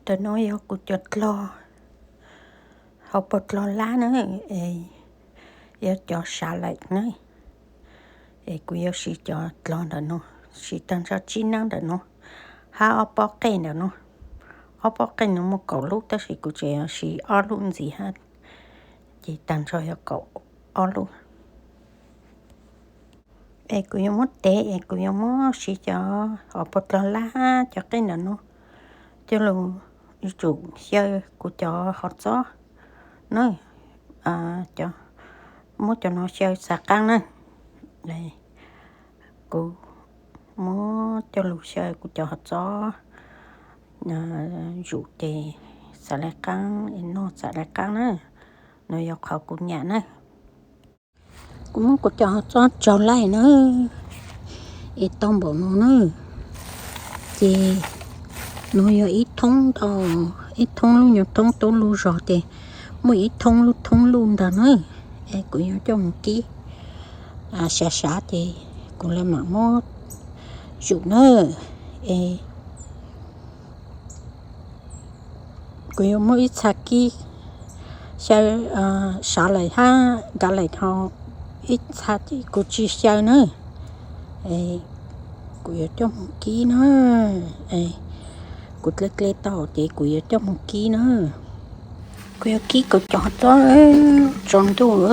tao nói cô chợt lo học bột lo lá nữa giờ cho xả lại nữa cô giờ chỉ cho lo đó nó chỉ tăng cho chín năng đó nó ha ở bó cây đó nó ở bó cây nó một cậu lúc đó thì cô chỉ ở luôn gì hết chỉ tăng cho cậu ở luôn cô giờ mất té cô giờ mất chỉ cho học bột lo lá cho cái đó nó cho luôn chủ chơi của cho hot gió nói cho muốn cho nó chơi sạc căng này đây cô muốn cho lù chơi của cho hot gió dụ thì sạc lại căng nó sạc lại căng này nó dọc họ cũng nhẹ này cũng muốn của cho hot gió cho lại nữa ít tông bộ nó nữa thì nó ít thông đâu ít thông luôn nhiều thông tôi luôn rồi thì mỗi ít thông luôn đó nữa cũng nhớ cho một ký xả thì cũng là mạng mốt dụ nữa cũng nhớ mỗi ít xả ký xả lại ha gà lại họ ít xả thì cũng chỉ xả nữa cũng nhớ cho một ký nữa cút lê tao thì cô yêu cho một ký nữa cô yêu ký cô chọn đó chọn đủ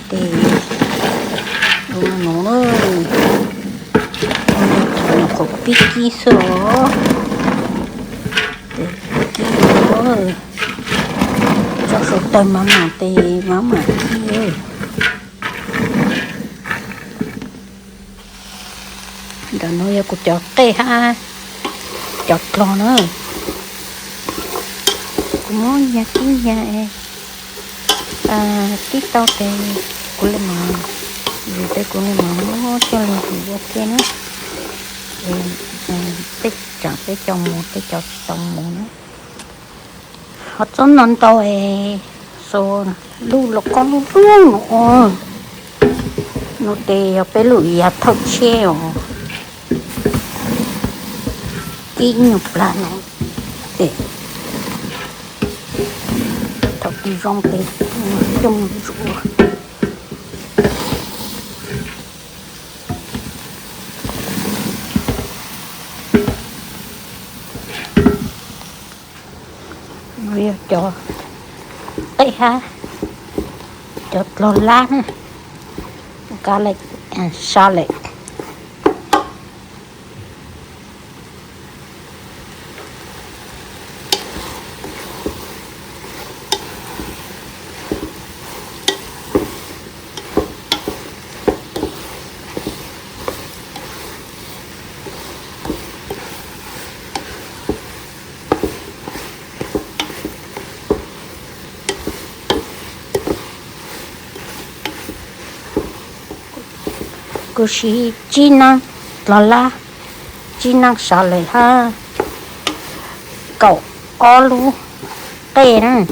thì nó có ký ký số thì ký đó cho số tên mà thì mà ký đó nó yêu cô chọn tê ha chọt lo nữa cũng muốn nhà cái nhà cái tao thì cũng là mà vì đây cũng là mà nó cho là gì ok nữa tích chẳng tới trong một tới chọt trong một nữa họ chọn non tao số lu là con lu luôn nó thì phải lùi thâu treo cái nhục là nó để thật đi rong để trong rùa rồi cho đây ha cho lo lá nữa cá lệch sa lệch cô chỉ chi năng là chi năng xả lại ha cậu o lu tê nè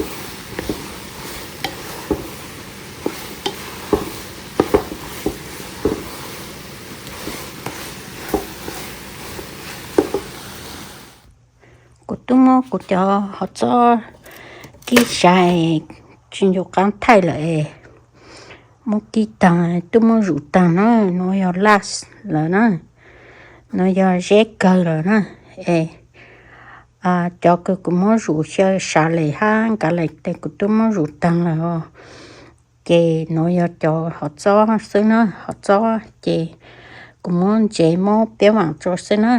cô tôi mua cô cho họ cho cái xài chuyên dụng cam thay lại một cái tàng tôi muốn rủ tàng nó giờ last là nó giờ dễ cơ rồi cho cái cũng muốn rủ chơi xả lại ha cả lại thì tôi muốn rủ tàng là chị nó giờ cho họ cho xứ nó họ cho chị cũng muốn chị mua béo vàng cho xứ nó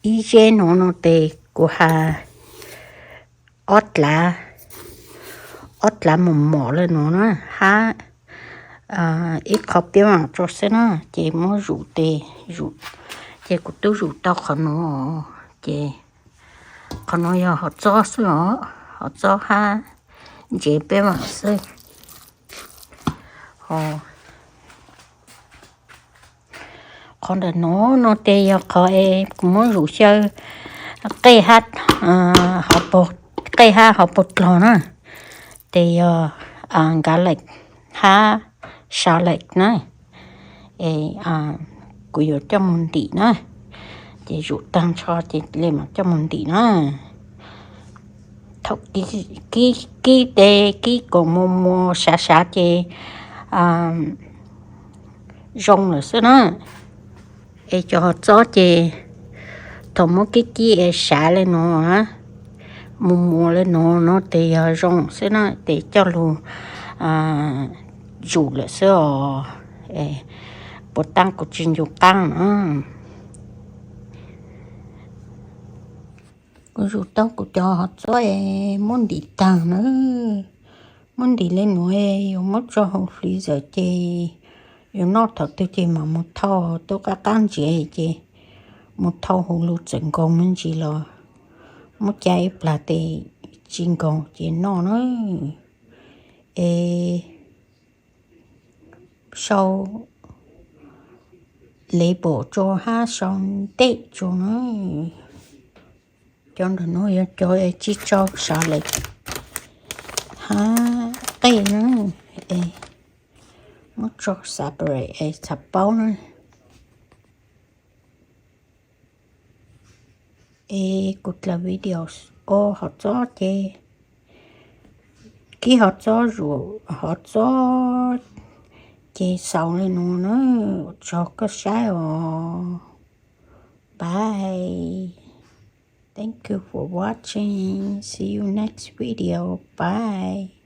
ý chế nó thì của hà ót lá mỏ lên nó ha ít khó biết mà cho xe nó chị muốn rủ chị cũng tôi rủ tao khỏi nó chị còn nó giờ họ cho sữa họ cho ha chị biết mà xe còn là nó tê giờ khỏi cũng muốn rủ chơi cây hát họ bột cây ha họ bột lò nè thì gà lệch ha xà lệch này của yo cho môn tỷ nữa chị dụ tăng cho chị lên mà cho môn tỷ nữa thọc cái còn mua xả chị rong rồi xí nữa cho chó chị thằng một cái xả lên nó á mua lên nó thì rong xí nữa để cho luôn dụ lại xí bộ tăng của chuyện dụ tăng nữa cô dụ tao của cho họ cho muốn đi tăng nữa muốn đi lên núi yêu mất cho họ lý giờ chị yêu nó thật tôi chị mà một thao tôi cả tan chị một thao hồ lô整công mình chỉ là một trái là thì chính công chị nó nữa sau lấy bộ cho ha xong tết cho nó cho nó cho chỉ cho sao lại ha cái nữa mất cho separate sắp bao nữa cút là video họ cho chị khi họ cho rồi họ cho chị sau lên nó cho cái sai bye. Thank you for watching. See you next video. Bye.